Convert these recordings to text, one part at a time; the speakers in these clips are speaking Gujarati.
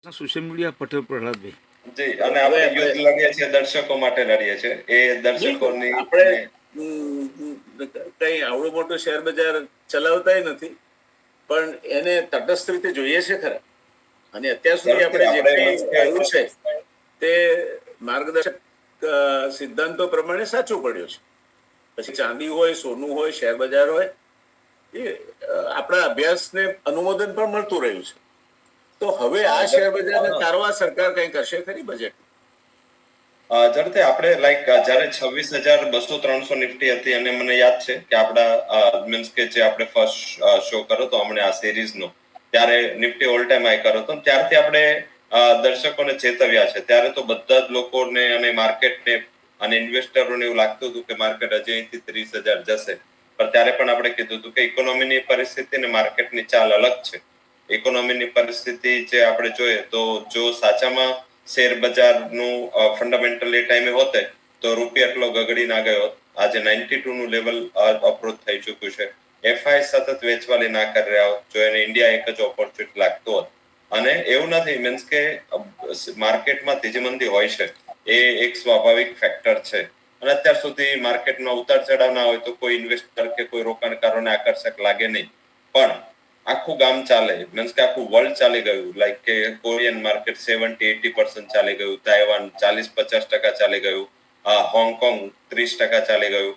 સોશિયલ મીડિયા પટેલ પ્રહલાદભાઈ જી, અને આપણે યુદ્ધ લડીએ છીએ દર્શકો માટે લડીએ છીએ. એ દર્શકોની આપણે કઈ આવડું મોટું શેર બજાર ચલાવતા નથી, પણ એને તટસ્થ રીતે જોઈએ છે ખરા. અને અત્યાર સુધી આપણે જે કંઈ કહ્યું છે તે માર્ગદર્શક સિદ્ધાંતો પ્રમાણે સાચું પડ્યું છે. પછી ચાંદી હોય, સોનું હોય, શેર બજાર હોય, એ આપણા અભ્યાસને અનુમોદન પણ મળતું રહ્યું છે. તો હવે આ શેર બજારને તારવા સરકાર કઈ કરશે ખરી બજેટ? ઝડપથી આપણે જયારે 26,200-300 નિફ્ટી હતી, અને મને યાદ છે કે આપણા મીન્સ કે જે આપણે ફર્સ્ટ શો કર્યો તો હમણાં આ સિરીઝનો, ત્યારે નિફ્ટી ઓલ ટાઈમ હાઈ કર્યો હતો. ત્યારથી આપણે દર્શકોને ચેતવ્યા છે. ત્યારે તો બધા જ લોકોને અને માર્કેટને અને ઇન્વેસ્ટરોને એવું લાગતું હતું કે માર્કેટ હજી અહીંથી 30,000 જશે. પણ ત્યારે પણ આપણે કીધું હતું કે ઇકોનોમીની પરિસ્થિતિ અને માર્કેટની ચાલ અલગ છે. ઇકોનોમીની પરિસ્થિતિ જે આપણે જોઈએ તો જો સાચામાં શેર બજારનું ફંડામેન્ટલ એ ટાઈમે હોતે તો રૂપિયા એટલો ગગડી ના ગયો. આજે 92 નું લેવલ અપ્રોચ થઈ ચુક્યું છે. એફઆઈ સતત વેચવાલી ના કરી રહ્યા હોત જો એને ઇન્ડિયા એક જ ઓપોર્ચ્યુનિટી લાગતો હોત. અને એવું નથી, મીન્સ કે માર્કેટમાં તેજી મંદી હોય છે, એ એક સ્વાભાવિક ફેક્ટર છે. અને અત્યાર સુધી માર્કેટમાં ઉતાર ચઢાવ ના હોય તો કોઈ ઇન્વેસ્ટર કે કોઈ રોકાણકારોને આકર્ષક લાગે નહીં. પણ આખું ગામ ચાલે, મીન્સ કે આખું વર્લ્ડ ચાલી ગયું. લાઈક કે કોરિયન માર્કેટ 70-80% ચાલી ગયું, તાઇવાન 40-50% ચાલી ગયું, હોંગકોંગ 30% ચાલી ગયું,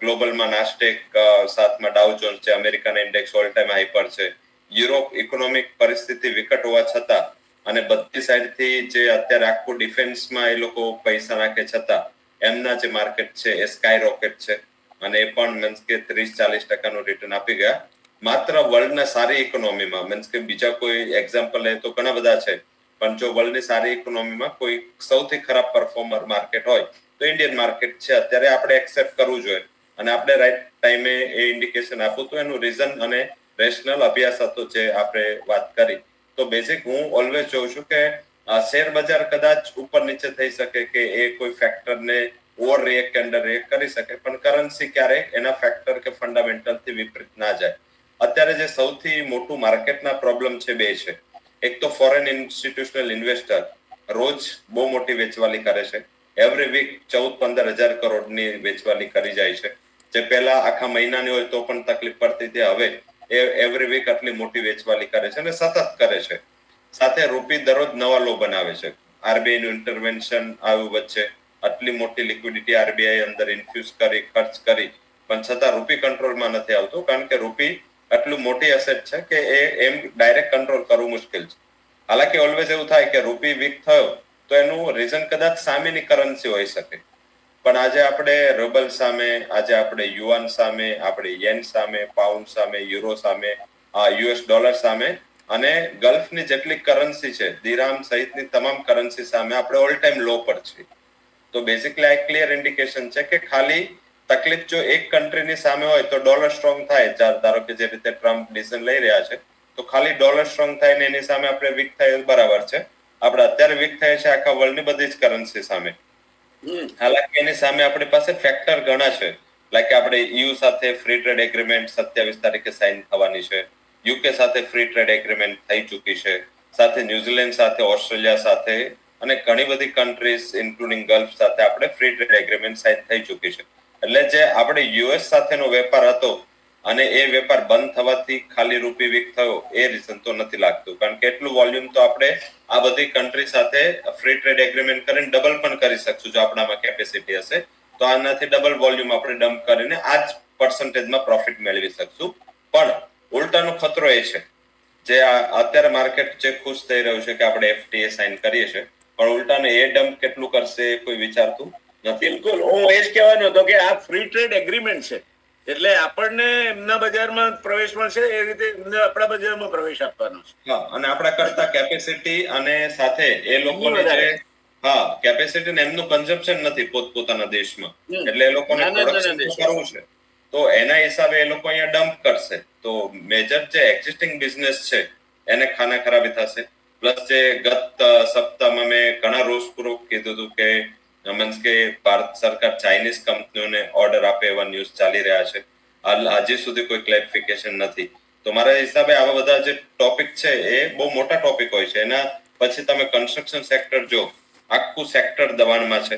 ગ્લોબલમાં નાસ્ટેક 7માં ડાઉ જોન્સ છે, અમેરિકાના ઇન્ડેક્સ ઓલ ટાઈમ હાઈ પર છે. યુરોપ ઇકોનોમિક પરિસ્થિતિ વિકટ હોવા છતાં અને બધી સાઈડથી જે અત્યારે આખું ડિફેન્સમાં એ લોકો પૈસા નાખે છતાં એમના જે માર્કેટ છે એ સ્કાય રોકેટ છે. અને એ પણ મીન્સ કે 30-40% રિટર્ન આપી ગયા. માત્ર વર્લ્ડના સારી ઇકોનોમીમાં, મીન્સ કે બીજા કોઈ એક્ઝામ્પલ લે તો ઘણા બધા છે, પણ જો વર્લ્ડની સારી ઇકોનોમીમાં કોઈ સૌથી ખરાબ પરફોર્મર માર્કેટ હોય તો ઇન્ડિયન માર્કેટ છે. અત્યારે આપણે એક્સેપ્ટ કરવું જોઈએ અને આપણે રાઈટ ટાઈમે એ ઇન્ડિકેશન આપવું તો એનું રીઝન અને રેશનલ અભ્યાસ હતો જે આપણે વાત કરી. તો બેઝિક હું ઓલવેઝ જોઉં છું કે શેર બજાર કદાચ ઉપર નીચે થઈ શકે કે એ કોઈ ફેક્ટરને ઓવર રિએક્ટ કે અંડર રિએક્ટ કરી શકે, પણ કરન્સી ક્યારેક એના ફેક્ટર કે ફંડામેન્ટલથી વિપરીત ના જાય. અત્યારે જે સૌથી મોટું માર્કેટના પ્રોબ્લેમ છે બે છે. એક તો ફોરેન ઇન્સ્ટિટ્યુશનલ ઇન્વેસ્ટર રોજ બહુ મોટી વેચવાલી કરે છે. એવરી વીક 14-15 હજાર કરોડની વેચવાલી કરી જાય છે. જે પહેલા આખા મહિનાની હોય તો પણ તકલીફ પડતી હતી, હવે એ એવરી વીક આટલી મોટી વેચવાલી કરે છે અને સતત કરે છે. સાથે રૂપી દરરોજ નવા લો બનાવે છે. આરબીઆઈ નું ઇન્ટરવેન્શન આવ્યું વચ્ચે, આટલી મોટી લિક્વિડિટી આરબીઆઈ અંદર ઇન્ફ્યુઝ કરી, ખર્ચ કરી, પણ છતાં રૂપી કંટ્રોલમાં નથી આવતું. કારણ કે રૂપી આટલું મોટી એસેટ છે કે એ એમ ડાયરેક્ટ કંટ્રોલ કરવું મુશ્કેલ છે. હાલાકી ઓલવેઝ એવું થાય કે રૂપી વીક થયો તો એનું રીઝન કદાચ સામેની કરન્સી હોઈ શકે. પણ આજે આપણે રૂબલ સામે, આજે આપણે યુઆન સામે, આપણે યેન સામે, પાઉન્ડ સામે, યુરો સામે, યુએસ ડોલર સામે અને ગલ્ફની જેટલી કરન્સી છે, દિરામ સહિતની તમામ કરન્સી સામે આપણે ઓલ ટાઈમ લો પર છીએ. તો બેઝિકલી આ ક્લિયર ઇન્ડિકેશન છે કે ખાલી તકલીફ જો એક કન્ટ્રીની સામે હોય તો ડોલર સ્ટ્રોંગ થાય. ધારો કે જે રીતે ટ્રમ્પ ડિસિઝન લઈ રહ્યા છે, તો ખાલી ડોલર સ્ટ્રોંગ થાય ને એની સામે આપણે વીક થાય બરાબર છે. આપણે અત્યારે વીક થાય છે આખા વર્લ્ડની બધી જ કરન્સી સામે. હાલાકી એની સામે આપણી પાસે ફેક્ટર ઘણા છે. લાઈક આપણે યુ સાથે ફ્રી ટ્રેડ એગ્રીમેન્ટ 27 તારીખે સાઇન થવાની છે, યુકે સાથે ફ્રી ટ્રેડ એગ્રીમેન્ટ થઈ ચૂકી છે, સાથે ન્યુઝીલેન્ડ સાથે, ઓસ્ટ્રેલિયા સાથે અને ઘણી બધી કન્ટ્રીઝ ઇન્ક્લુડિંગ ગલ્ફ સાથે આપણે ફ્રી ટ્રેડ એગ્રીમેન્ટ સાઇન થઈ ચૂકી છે. એટલે જે આપણે યુએસ સાથેનો વેપાર હતો અને એ વેપાર બંધ થવાથી ખાલી રૂપી વીક થયો એ રીઝન તો નથી લાગતું. કારણ કે એટલું વોલ્યુમ તો આપણે આ બધી કન્ટ્રી સાથે ફ્રી ટ્રેડ એગ્રીમેન્ટ કરીને ડબલ પણ કરી શકશું જો આપણામાં કેપેસિટી હશે. તો આનાથી ડબલ વોલ્યુમ આપણે ડમ્પ કરીને આ જ પર્સન્ટેજમાં પ્રોફિટ મેળવી શકશું. પણ ઉલટાનો ખતરો એ છે, જે અત્યારે માર્કેટ જે ખુશ થઈ રહ્યું છે કે આપણે એફટીએ સાઇન કરીએ છીએ, પણ ઉલટાને એ ડમ્પ કેટલું કરશે કોઈ વિચારતું નથી. બિલકુલ, હું એ જ કહેવાનો હતો કે આ ફ્રી ટ્રેડ એગ્રીમેન્ટ છે એટલે આપણને એમના બજારમાં પ્રવેશ મળશે, એ રીતે એમને આપણા બજારમાં પ્રવેશ આપવાનો છે. હા, અને આપણા કરતા કેપેસિટી અને સાથે એ લોકોની જે કેપેસિટી ને એમનું કન્ઝમ્પશન નથી પોતપોતાના દેશમાં, એટલે એ લોકોને પ્રોડક્શન કરવું છે. તો એના હિસાબે એ લોકો અહીંયા ડમ્પ કરશે. તો મેજર જે એક્ઝિસ્ટિંગ બિઝનેસ છે એને ખાના ખરાબી થશે. પ્લસ જે ગત સપ્તાહમાં મેં ઘણા રોષપૂર્વક કીધું હતું કે મીન્સ કે ભારત સરકાર ચાઇનીઝ કંપનીઓને ઓર્ડર આપે એવા ન્યૂઝ ચાલી રહ્યા છે. હજી સુધી કોઈ ક્લેરિફિકેશન નથી. તો તો મારા હિસાબે આવા બધા જે ટોપિક છે એ બહુ મોટા ટોપિક હોય છે. એના પછી તમે કન્સ્ટ્રક્શન સેક્ટર જો, આખું સેક્ટર દબાણમાં છે.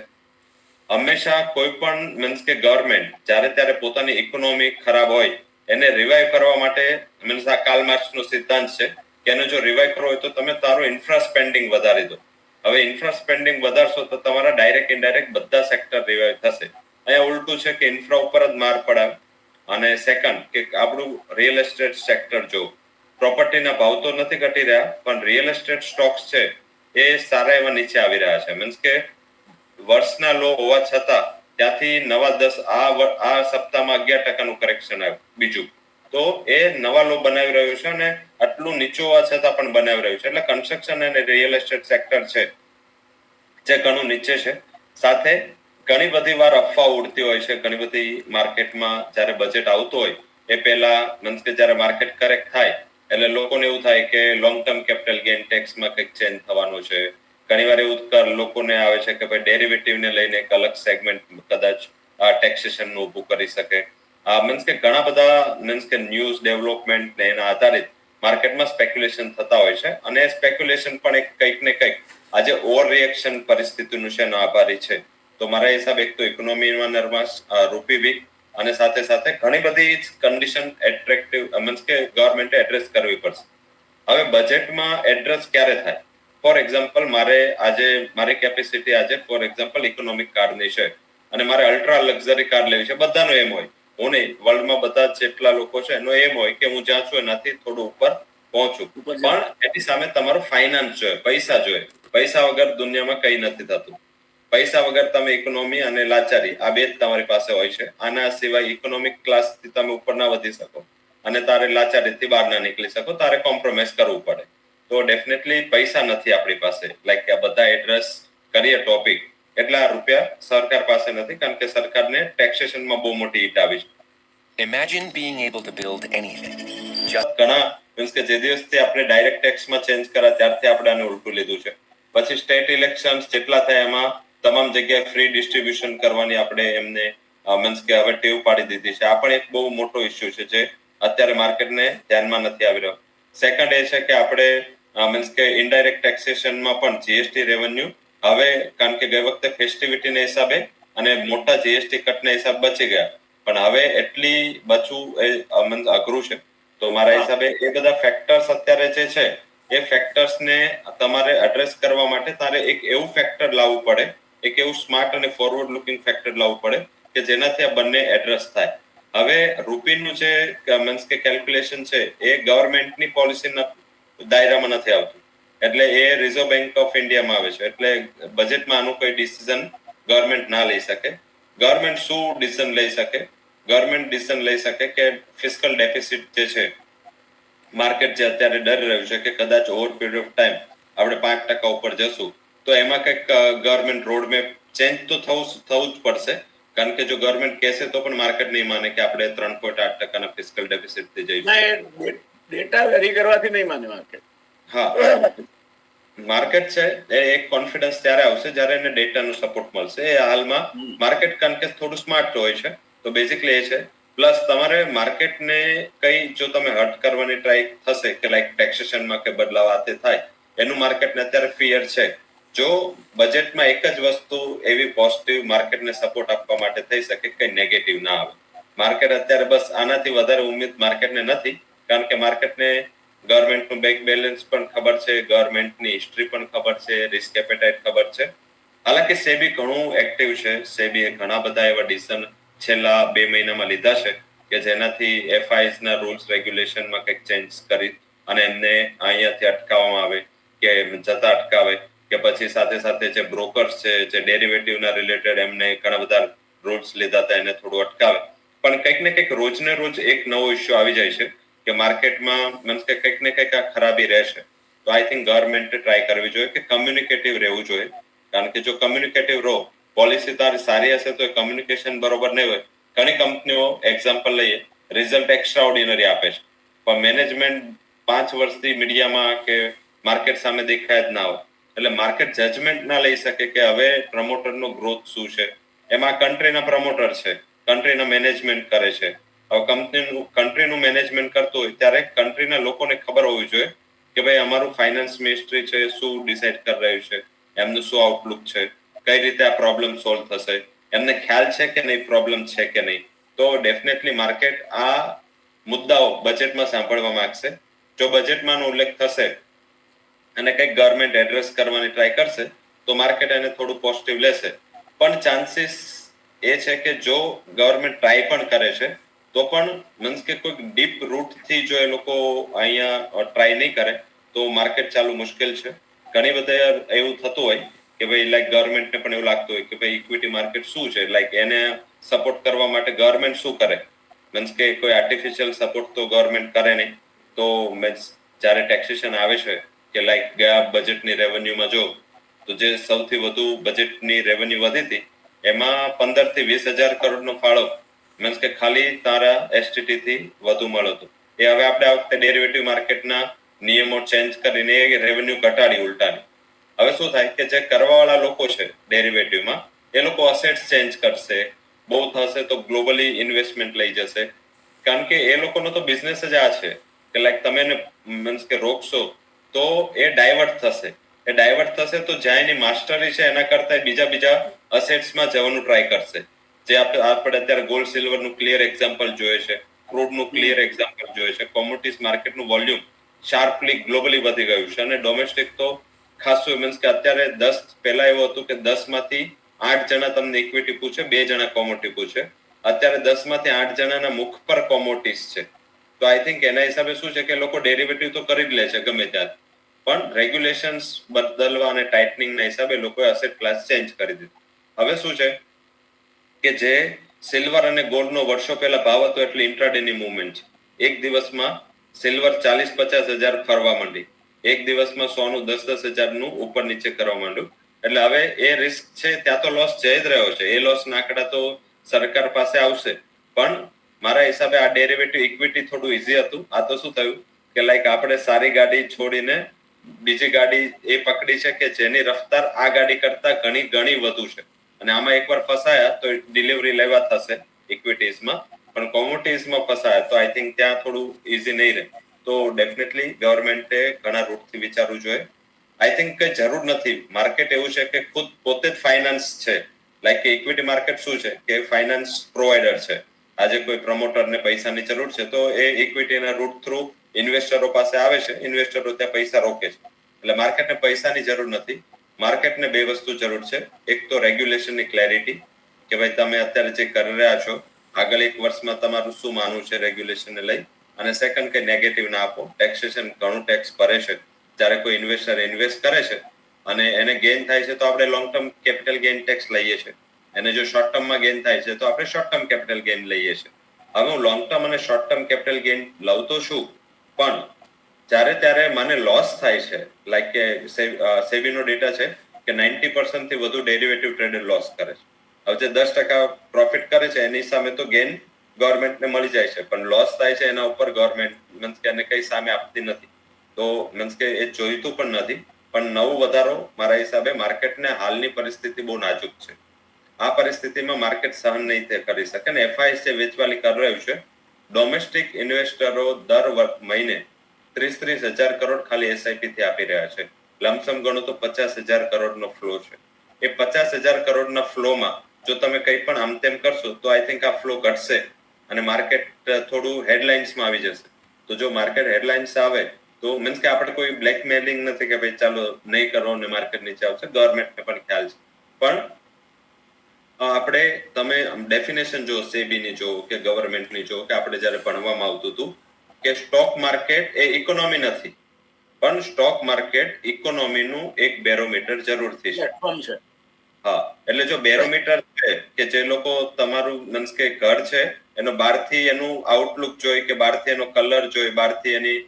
હંમેશા કોઈ પણ મીન્સ કે ગવર્મેન્ટ જ્યારે ત્યારે પોતાની ઇકોનોમી ખરાબ હોય એને રિવાઇવ કરવા માટે મીન્સ આ કાર્લ માર્ક્સનો સિદ્ધાંત છે કે એને જો રિવાઇવ કરવો હોય તો તમે તારું ઇન્ફ્રા સ્પેન્ડિંગ વધારી દો. હવે ઇન્ફ્રા સ્પેન્ડિંગ વધારશો તો તમારા ડાયરેક્ટ ઇનડાયરેક્ટ બધા સેક્ટર રિવાઇવ થશે. અહીંયા ઉલટું છે કે ઇન્ફ્રા ઉપર જ માર પડાવે. અને સેકન્ડ કે આપણું રિયલ એસ્ટેટ સેક્ટર જો, પ્રોપર્ટીના ભાવ તો નથી ઘટી રહ્યા પણ રિયલ એસ્ટેટ સ્ટોક્સ છે એ સારા એવા નીચે આવી રહ્યા છે. મીન્સ કે વર્ષના લો હોવા છતાં ત્યાંથી નવા 10 આ સપ્તાહમાં 11% કરેક્શન આવ્યું. બીજું તો એ નવા લો બનાવી રહ્યું છે અને આટલું નીચું હોવા છતાં પણ બનાવી રહ્યું છે. એટલે કન્સ્ટ્રક્શન અને રિયલ એસ્ટેટ સેક્ટર છે જે ઘણું નીચે છે. સાથે ઘણી બધી વાર અફવા ઉડતી હોય છે. ઘણી બધી માર્કેટમાં જ્યારે બજેટ આવતું હોય એ પહેલા મીન્સ કે જ્યારે માર્કેટ કરેક્ટ થાય એટલે લોકોને એવું થાય કે લોંગ ટર્મ કેપિટલ ગેઇન ટેક્સમાં કંઈક ચેન્જ થવાનું છે. ઘણીવાર એવું લોકોને આવે છે કે ભાઈ ડેરિવેટિવને લઈને એક અલગ સેગમેન્ટ કદાચ ટેક્સેશન નું ઊભું કરી શકે. મીન્સ કે ઘણા બધા મીન્સ કે ન્યૂઝ ડેવલપમેન્ટ ને એના આધારિત માર્કેટમાં સ્પેક્યુલેશન થતા હોય છે અને સ્પેક્યુલેશન પણ એક કંઈક ને કંઈક આજે ઓવર રિએક્શન પરિસ્થિતિનું છે એનો આભારી છે. તો મારા હિસાબે એક તો ઇકોનોમીમાં નર્વસ, રૂપી વીક અને સાથે સાથે ઘણી બધી કન્ડિશન એટ્રેક્ટિવ મીન્સ કે ગવર્મેન્ટે એડ્રેસ કરવી પડશે. હવે બજેટમાં એડ્રેસ ક્યારે થાય? ફોર એક્ઝામ્પલ મારી કેપેસિટી આજે ફોર એક્ઝામ્પલ ઇકોનોમિક કારની છે અને મારે અલ્ટ્રા લક્ઝરી કાર લેવી છે. બધાનો એમ હોય, હું નહીં, વર્લ્ડમાં બધા જેટલા લોકો છે એનો એમ હોય કે હું જ્યાં છું એનાથી થોડું ઉપર પહોંચું. પણ એની સામે તમારું ફાઇનાન્સ જોઈએ, પૈસા જોઈએ. પૈસા વગર દુનિયામાં કઈ નથી થતું. પૈસા વગર તમે ઇકોનોમી અને લાચારી આ બે જ તમારી પાસે હોય છે. આના સિવાય ઇકોનોમિક ક્લાસથી તમે ઉપર ના વધી શકો અને તારે લાચારીથી બહાર ના નીકળી શકો, તારે કોમ્પ્રોમાઇઝ કરવું પડે. તો ડેફિનેટલી પૈસા નથી આપણી પાસે. લાઈક આ બધા એડ્રેસ કરીએ ટોપિક એટલા રૂપિયા સરકાર પાસે નથી કારણ કે સરકારને ટેક્સેશનમાં બહુ મોટી હિટ આવી છે. Imagine being able to build anything. ઘણા મીન્સ કે જે દિવસથી આપણે ડાયરેક્ટ ટેક્સમાં ચેન્જ કર્યા ત્યારથી આપણે આને ઉલટું લીધું છે. પછી સ્ટેટ ઇલેક્શન્સ જેટલા થાય એમાં તમામ જગ્યાએ ફ્રી ડિસ્ટ્રીબ્યુશન કરવાની આપણે એમને મીન્સ કે હવે ટેવ પાડી દીધી છે. આ પણ એક બહુ મોટો ઇસ્યુ છે જે અત્યારે માર્કેટને ધ્યાનમાં નથી આવી રહ્યો. સેકન્ડ એ છે કે આપણે મીન્સ કે ઇનડાયરેક્ટ ટેક્સેશનમાં પણ જીએસટી રેવન્યુ હવે કારણ કે ગઈ વખતે ફેસ્ટિવિટીના હિસાબે અને મોટા જીએસટી કટના હિસાબ બચી ગયા પણ હવે એટલી બચવું એ અઘરું છે. તો મારા હિસાબે એ બધા ફેક્ટર્સ અત્યારે જે છે એ ફેક્ટર્સને તમારે એડ્રેસ કરવા માટે તારે એક એવું ફેક્ટર લાવવું પડે, એક એવું સ્માર્ટ અને ફોરવર્ડ લુકિંગ ફેક્ટર લાવવું પડે કે જેનાથી આ બંને એડ્રેસ થાય. હવે રૂપીનું જે મીન્સ કે કેલ્ક્યુલેશન છે એ ગવર્મેન્ટની પોલિસીના દાયરામાં નથી આવતું. એટલે એ રિઝર્વ બેંક ઓફ ઇન્ડિયામાં આવે છે. એટલે બજેટમાં આનું કોઈ ડિસિઝન ગવર્મેન્ટ ના લઈ શકે. ગવર્મેન્ટ શું ડિસિઝન લઈ શકે? ગવર્મેન્ટ ડિસિઝન લઈ શકે કે ફિસ્કલ ડેફિસિટ જે છે માર્કેટ જે અત્યારે ડરી રહ્યું છે કે કદાચ ઓવર પીરિયડ ઓફ ટાઈમ આપણે 5% ઉપર જશું તો એમાં કંઈક ગવર્મેન્ટ રોડમેપ ચેન્જ તો થવું જ પડશે. કારણ કે જો ગવર્મેન્ટ કહેશે તો પણ માર્કેટ નહીં માને કે આપણે 3.8% ફિસ્કલ ડેફિસિટથી જઈશું. ડેટા વેરી કરવાથી નહીં માને માર્કેટ. હા, માર્કેટ છે એ એક કોન્ફિડન્સ ત્યારે આવશે જ્યારે એને ડેટાનો સપોર્ટ મળશે. એ હાલમાં માર્કેટ કારણ કે થોડું સ્માર્ટ હોય છે તો બેઝિકલી એ છે. પ્લસ તમારે માર્કેટને કઈ જો તમે હર્ટ કરવાની ટ્રાય થશે કે લાઈક ટેક્સેશનમાં કે બદલાવ આતે થાય એનું માર્કેટને અત્યારે ફિયર છે. જો બજેટમાં એક જ વસ્તુ એવી પોઝિટિવ માર્કેટને સપોર્ટ આપવા માટે થઈ શકે કે નેગેટિવ ના આવે. માર્કેટ અત્યારે બસ આનાથી વધારે ઉમ્મીદ માર્કેટને નથી કારણ કે માર્કેટને ગવર્મેન્ટનું બેંક બેલેન્સ પણ ખબર છે, ગવર્મેન્ટની હિસ્ટ્રી પણ ખબર છે, રિસ્ક એપેટાઇટ ખબર છે. હાલાકી સેબી ઘણું એક્ટિવ છે. સેબીએ ઘણા બધા એવા ડિસિઝન છેલ્લા 2 મહિનામાં લીધા છે કે જેનાથી એફઆઈસ ના રૂલ્સ રેગ્યુલેશનમાં કંઈક ચેન્જ કરી અને એમને અહીંયાથી અટકાવવામાં આવે કે જતા અટકાવે કે પછી સાથે સાથે જે બ્રોકર્સ છે જે ડેરિવેટિવના રિલેટેડ એમને ઘણા બધા રૂલ્સ લીધા હતા એને થોડું અટકાવે. પણ કંઈક ને કંઈક રોજને રોજ એક નવો ઇસ્યુ આવી જાય છે કે માર્કેટમાં મીન્સ કે કંઈક ને કંઈક આ ખરાબી રહેશે. તો આઈ થિંક ગવર્મેન્ટે ટ્રાય કરવી જોઈએ કે કમ્યુનિકેટિવ રહેવું જોઈએ. કારણ કે જો કમ્યુનિકેટિવ રહો, પોલિસી તારી સારી હશે તો કમ્યુનિકેશન બરોબર નહીં હોય. ઘણી કંપનીઓ એક્ઝામ્પલ લઈએ રિઝલ્ટ એક્સ્ટ્રા ઓર્ડિનરી આપે છે પણ મેનેજમેન્ટ 5 વર્ષથી મીડિયામાં કે માર્કેટ સામે દેખાય જ ના હોય. એટલે માર્કેટ જજમેન્ટ ના લઈ શકે કે હવે પ્રમોટરનો ગ્રોથ શું છે. એમાં કન્ટ્રીના પ્રમોટર છે, કન્ટ્રીના મેનેજમેન્ટ કરે છે. હવે કન્ટ્રીનું મેનેજમેન્ટ કરતું હોય ત્યારે કન્ટ્રીના લોકોને ખબર હોવી જોઈએ કે ભાઈ અમારું ફાઇનાન્સ મિનિસ્ટ્રી છે શું ડિસાઇડ કરી રહ્યું છે, એમનું શું આઉટલુક છે, કઈ રીતે આ પ્રોબ્લેમ સોલ્વ થશે, એમને ખ્યાલ છે કે નહીં પ્રોબ્લેમ છે કે નહીં. તો ડેફિનેટલી માર્કેટ આ મુદ્દાઓ બજેટમાં સાંભળવા માંગશે. જો બજેટમાં ઉલ્લેખ થશે અને કંઈક ગવર્મેન્ટ એડ્રેસ કરવાની ટ્રાય કરશે તો માર્કેટ એને થોડું પોઝિટિવ લેશે. પણ ચાન્સીસ એ છે કે જો ગવર્મેન્ટ ટ્રાય પણ કરે છે તો પણ મીન્સ કે કોઈક ડીપ રૂટ થી જો એ લોકો અહીંયા ટ્રાય નહીં કરે તો માર્કેટ ચાલુ મુશ્કેલ છે. ઘણી બધા એવું થતું હોય કે ભાઈ લાઈક ગવર્મેન્ટને પણ એવું લાગતું હોય કે ભાઈ ઇક્વિટી માર્કેટ શું છે, લાઈક એને સપોર્ટ કરવા માટે ગવર્મેન્ટ શું કરે, મીન્સ કે કોઈ આર્ટિફિશિયલ સપોર્ટ તો ગવર્મેન્ટ કરે નહીં. તો મીન્સ જ્યારે ટેક્સેશન આવે છે કે લાઈક ગયા બજેટની રેવન્યુમાં જો તો જે સૌથી વધુ બજેટની રેવન્યુ વધી હતી એમાં 15 થી 20,000 કરોડનો ફાળો મીન્સ કે ખાલી તારા એસટીટી થી વધુ મળ્યો હતો. એ હવે આપણે આ વખતે ડેરિવેટિવ માર્કેટના નિયમો ચેન્જ કરીને એ રેવન્યુ ઘટાડી ઉલટાની. હવે શું થાય કે જે કરવાવાળા લોકો છે ડેરિવેટિવમાં એ લોકો અસેટ્સ ચેન્જ કરશે, બહુ થશે તો ગ્લોબલી ઇન્વેસ્ટમેન્ટ લઈ જશે. કારણ કે એ લોકોનો તો બિઝનેસ જ આ છે કે લાઈક તમે એને મીન્સ કે રોકશો તો એ ડાયવર્ટ થશે. એ ડાયવર્ટ થશે તો જ્યાં એની માસ્ટરી છે એના કરતા બીજા અસેટ્સમાં જવાનું ટ્રાય કરશે. જે આપણે અત્યારે ગોલ્ડ સિલ્વરનું ક્લિયર એક્ઝામ્પલ જોઈએ છે, ક્રૂડનું ક્લિયર એક્ઝામ્પલ જોઈએ છે. કોમોડિટીઝ માર્કેટનું વોલ્યુમ શાર્પલી ગ્લોબલી વધી ગયું છે અને ડોમેસ્ટિક તો ખાસું મીન્સ કે અત્યારે 10 પહેલા એવું હતું કે 10 માંથી 8 જણા તમને ઇક્વિટી પૂછે, 2 જણા કોમોડિટી પૂછે. અત્યારે 10 માંથી 8 જણાના મુખ પર કોમોડિટીઝ છે. તો આઈ થિંક એના હિસાબે શું છે કે લોકો ડેરિવેટિવ તો કરી જ લે છે ગમે ત્યારે, પણ રેગ્યુલેશન્સ બદલવા અને ટાઇટનિંગના હિસાબે લોકોએ અસેટ ક્લાસ ચેન્જ કરી દીધું. હવે શું છે કે જે સિલ્વર અને ગોલ્ડનો વર્ષો પહેલા ભાવ હતો એટલે ઇન્ટ્રાડેની મૂવમેન્ટ છે. એક દિવસમાં સિલ્વર 40-50 હજાર ફરવા માંડી, એક દિવસમાં સોનું 10-10 હજારનું ઉપર નીચે કરવા માંડ્યું. એટલે હવે એ રિસ્ક છે, ત્યાં તો લોસ જઈ જ રહ્યો છે. એ લોસના આંકડા તો સરકાર પાસે આવશે. પણ મારા હિસાબે આ ડેરિવેટિવ ઇક્વિટી થોડું ઈઝી હતું. આ તો શું થયું કે લાઈક આપણે સારી ગાડી છોડીને બીજી ગાડી એ પકડી છે કે જેની રફતાર આ ગાડી કરતા ઘણી વધુ છે અને આમાં એકવાર ફસાયા તો ડિલિવરી લેવા થશે ઇક્વિટીઝમાં. પણ કોમોડિટીઝમાં ફસાયા તો આઈ થિંક ત્યાં થોડું ઈઝી નહીં રહે. તો ડેફિનેટલી ગવર્મેન્ટે ઘણા રૂટથી વિચારવું જોઈએ. આઈ થિંક કે જરૂર નથી. માર્કેટ એવું છે કે ખુદ પોતે જ ફાઇનાન્સ છે. લાઈક કે ઇક્વિટી માર્કેટ શું છે કે ફાઇનાન્સ પ્રોવાઈડર છે. આજે કોઈ પ્રમોટરને પૈસાની જરૂર છે તો એ ઇક્વિટીના રૂટ થ્રુ ઇન્વેસ્ટરો પાસે આવે છે, ઇન્વેસ્ટરો ત્યાં પૈસા રોકે છે. એટલે માર્કેટને પૈસાની જરૂર નથી. માર્કેટને બે વસ્તુ જરૂર છે. એક તો રેગ્યુલેશનની ક્લેરિટી કે ભાઈ તમે અત્યારે જે કરી રહ્યા છો આગળ 1 વર્ષમાં તમારું શું માનવું છે રેગ્યુલેશનને લઈ. અને સેકન્ડ કે નેગેટિવ ના આપો. ટેક્સેશન ઘણું ટેક્સ ભરે છે. જ્યારે કોઈ ઇન્વેસ્ટર ઇન્વેસ્ટ કરે છે અને એને ગેઇન થાય છે તો આપણે long term capital gain tax લઈએ છીએ. એને જો શોર્ટ ટર્મમાં ગેઇન થાય છે તો આપણે શોર્ટ ટર્મ કેપિટલ ગેઇન લઈએ છીએ. હવે હું લોંગ ટર્મ અને શોર્ટ ટર્મ કેપિટલ ગેઇન લઉં તો શું, પણ ત્યારે મને લોસ થાય છે. લાઈક કે સેબીનો ડેટા છે કે 90% થી વધુ ડેરિવેટિવ ટ્રેડર લોસ કરે છે. હવે જે 10% પ્રોફિટ કરે છે એની સામે તો ગેઇન ગવર્મેન્ટને મળી જાય છે, પણ લોસ થાય છે એના ઉપર ગવર્મેન્ટ મીન્સ કે એને કઈ સામે આપતી નથી. તો મીન્સ કે એ જોઈતું પણ નથી. પણ નવો વધારો મારા હિસાબે માર્કેટને હાલની પરિસ્થિતિ બહુ નાજુક છે. આ પરિસ્થિતિમાં માર્કેટ સહન નહીં કરી શકે ને એફઆઈએસ જે વેચવાલી કરી રહ્યું છે, ડોમેસ્ટિક ઇન્વેસ્ટરો દર મહિને 30,000 કરોડ ખાલી એસઆઈપી થી આપી રહ્યા છે. લમસમ ગણો તો 50,000 કરોડનો ફ્લો છે. એ 50,000 કરોડના ફ્લોમાં જો તમે કંઈ પણ આમ તેમ કરશો તો આઈ થિંક આ ફ્લો ઘટશે અને માર્કેટ થોડું હેડલાઇન્સમાં આવી જશે. તો જો માર્કેટ હેડલાઇન્સ આવે તો મીન્સ કે આપણે કોઈ બ્લેકમેલિંગ નથી કે ભાઈ ચાલો નહીં કરો ને માર્કેટ નીચે આવશે. ગવર્મેન્ટને પણ ખ્યાલ છે. પણ આપણે તમે ડેફિનેશન જો સેબીની જો કે ગવર્મેન્ટની જો કે આપણે જ્યારે ભણવામાં આવતું હતું કે સ્ટોક માર્કેટ એ ઇકોનોમી નથી, પણ સ્ટોક માર્કેટ ઇકોનોમીનું એક બેરોમીટર જરૂરથી છે. હા, એટલે જો બેરોમીટર છે કે જે લોકો તમારું મીન્સ કે ઘર છે એનો બહારથી એનું આઉટલુક જોઈ કે બહારથી એનો કલર જોઈ, બહારથી એની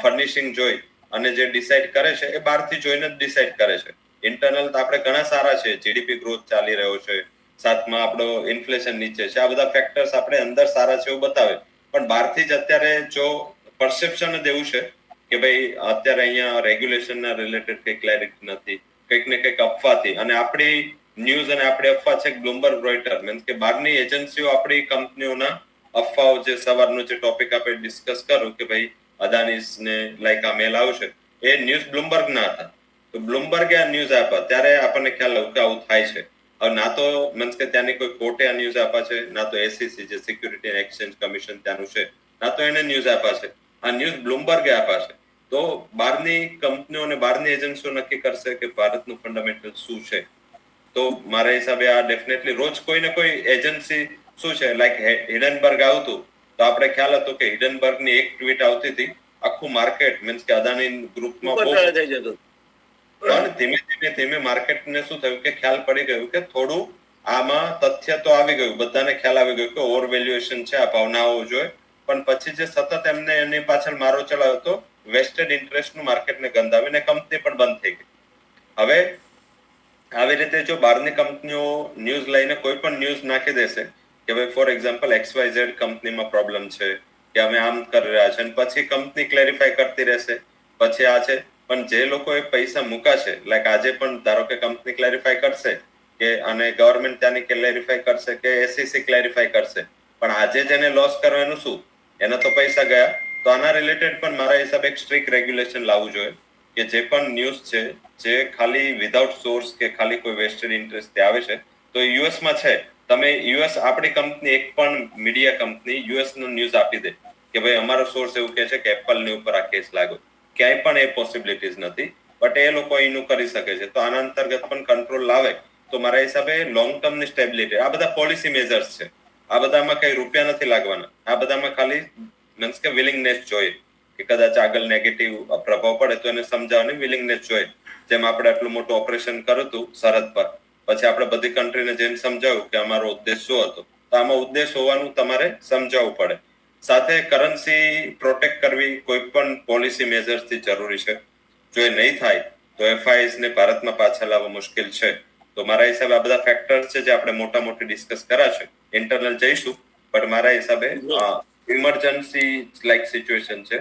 ફર્નિશિંગ જોઈ અને જે ડિસાઈડ કરે છે એ બહારથી જોઈને જ ડિસાઈડ કરે છે. ઇન્ટરનલ તો આપણે ઘણા સારા છે, જીડીપી ગ્રોથ ચાલી રહ્યો છે, સાથમાં આપણો ઇન્ફ્લેશન નીચે છે, આ બધા ફેક્ટર્સ આપણે અંદર સારા છે એવું બતાવે. પણ બહારથી જ અત્યારે જો પરસેપ્શન જ એવું છે કે ભાઈ અત્યારે અહીંયા રેગ્યુલેશનના રિલેટેડ કઈ ક્લેરિટી નથી, કંઈક ને કંઈક અફવાથી. અને આપણી ન્યૂઝ અને આપણી અફવા છે બ્લુમબર્ગ રોઇટર મીન્સ કે બહારની એજન્સીઓ આપણી કંપનીઓના અફવાઓ જે સવારનો જે ટોપિક આપણે ડિસ્કસ કર્યું કે ભાઈ અદાનીસને લાઈક આ મેલ આવશે, એ ન્યૂઝ બ્લુમબર્ગ ના હતા. તો બ્લુમબર્ગે આ ન્યૂઝ આપ્યા ત્યારે આપણને ખ્યાલ આવ્યો કે આવું થાય છે. હવે ના તો મીન્સ કે ત્યાંની કોઈ કોર્ટે આ ન્યૂઝ આપ્યા છે, ના તો એસીસી જે સિક્યુરિટી એન્ડ એક્સચેન્જ કમિશન ત્યાંનું છે, ના તો એને ન્યૂઝ આપ્યા છે. આ ન્યૂઝ બ્લુમબર્ગે આપ્યા છે. તો બહારની કંપનીઓ અને બહારની એજન્સીઓ નક્કી કરશે કે ભારતનું ફંડામેન્ટલ શું છે. તો મારા હિસાબે આ ડેફિનેટલી રોજ કોઈ ને કોઈ એજન્સી શું છે લાઈક હિડનબર્ગ આવતું તો આપણે ખ્યાલ હતો કે હિડનબર્ગની એક ટ્વીટ આવતી હતી, આખું માર્કેટ મીન્સ કે અદાની ગ્રુપમાં ઉપર બહુ થઈ જતું. પણ ધીમે માર્કેટને શું થયું કે ખ્યાલ પડી ગયું કે થોડું આમાં તથ્ય તો આવી ગયું, બધાને ખ્યાલ આવી ગયો કે ઓવર વેલ્યુએશન છે, આ ભાવ ના હોવું જોઈએ. પણ પછી જે સતત એમને એની પાછળ મારો ચલાવ્યો હતો, વેસ્ટેડ ઇન્ટરેસ્ટનું માર્કેટને ગંધાવીને કંપની પણ બંધ થઈ ગઈ. હવે આવી રીતે જો બહારની કંપનીઓ ન્યૂઝ લઈને કોઈ પણ ન્યૂઝ નાખી દેશે કે ભાઈ ફોર એક્ઝામ્પલ XYZ કંપનીમાં પ્રોબ્લેમ છે કે અમે આમ કરી રહ્યા છે, અને પછી કંપની ક્લેરિફાય કરતી રહેશે, પછી આ છે. પણ જે લોકોએ પૈસા મૂકાશે લાઈક આજે પણ ધારો કે કંપની ક્લેરિફાય કરશે કે અને ગવર્મેન્ટ ત્યાંની ક્લેરિફાય કરશે કે એસસીસી ક્લેરિફાય કરશે, પણ આજે જેને લોસ કરો એનું શું? એના તો પૈસા ગયા. તો આના રિલેટેડ પણ મારા હિસાબે એક સ્ટ્રિક્ટ રેગ્યુલેશન લાવવું જોઈએ કે જે પણ ન્યૂઝ છે જે ખાલી વિધાઉટ સોર્સ કે ખાલી કોઈ વેસ્ટેડ ઇન્ટરેસ્ટથી આવે છે, તો યુએસમાં છે, તમે યુએસ આપણી કંપની એક પણ મીડિયા કંપની યુએસ નો ન્યૂઝ આપી દે કે ભાઈ અમારો સોર્સ એવું કહે છે કે એપલની ઉપર આ કેસ લાગ્યો, ક્યાંય પણ એ પોસિબિલિટીઝ નથી. બટ એ લોકો એનું કરી શકે છે. તો આના અંતર્ગત પણ કંટ્રોલ લાવે તો મારા હિસાબે લોંગ ટર્મની સ્ટેબિલિટી, આ બધા પોલિસી મેજર્સ છે, આ બધામાં કઈ રૂપિયા નથી લાગવાના, આ બધામાં ખાલી મીન્સ કે વિલિંગનેસ જોઈએ કે કદાચ આગળ નેગેટિવ પ્રભાવ પડે તો એને સમજાવવાની વિલિંગનેસ જોઈએ. જેમ આપણે આટલું મોટું ઓપરેશન કર્યું હતું સરહદ પર, પછી આપણે બધી કન્ટ્રીને જેમ સમજાવ્યું કે અમારો ઉદ્દેશ શું હતો, તો આમાં ઉદ્દેશ હોવાનું તમારે સમજાવવું પડે. સાથે કરન્સી પ્રોટેક્ટ કરવી કોઈ પણ પોલિસી મેજર્સથી જરૂરી છે. જો એ નહીં થાય તો FIS ને ભારતમાં પાછા લાવવા મુશ્કેલ છે. તો મારા હિસાબે આ બધા ફેક્ટર્સ છે જે આપણે મોટી ડિસ્કસ કર્યા છે. ઇન્ટરનલ જઈશું, બટ મારા હિસાબે ઇમરજન્સી લાઈક સિચ્યુએશન છે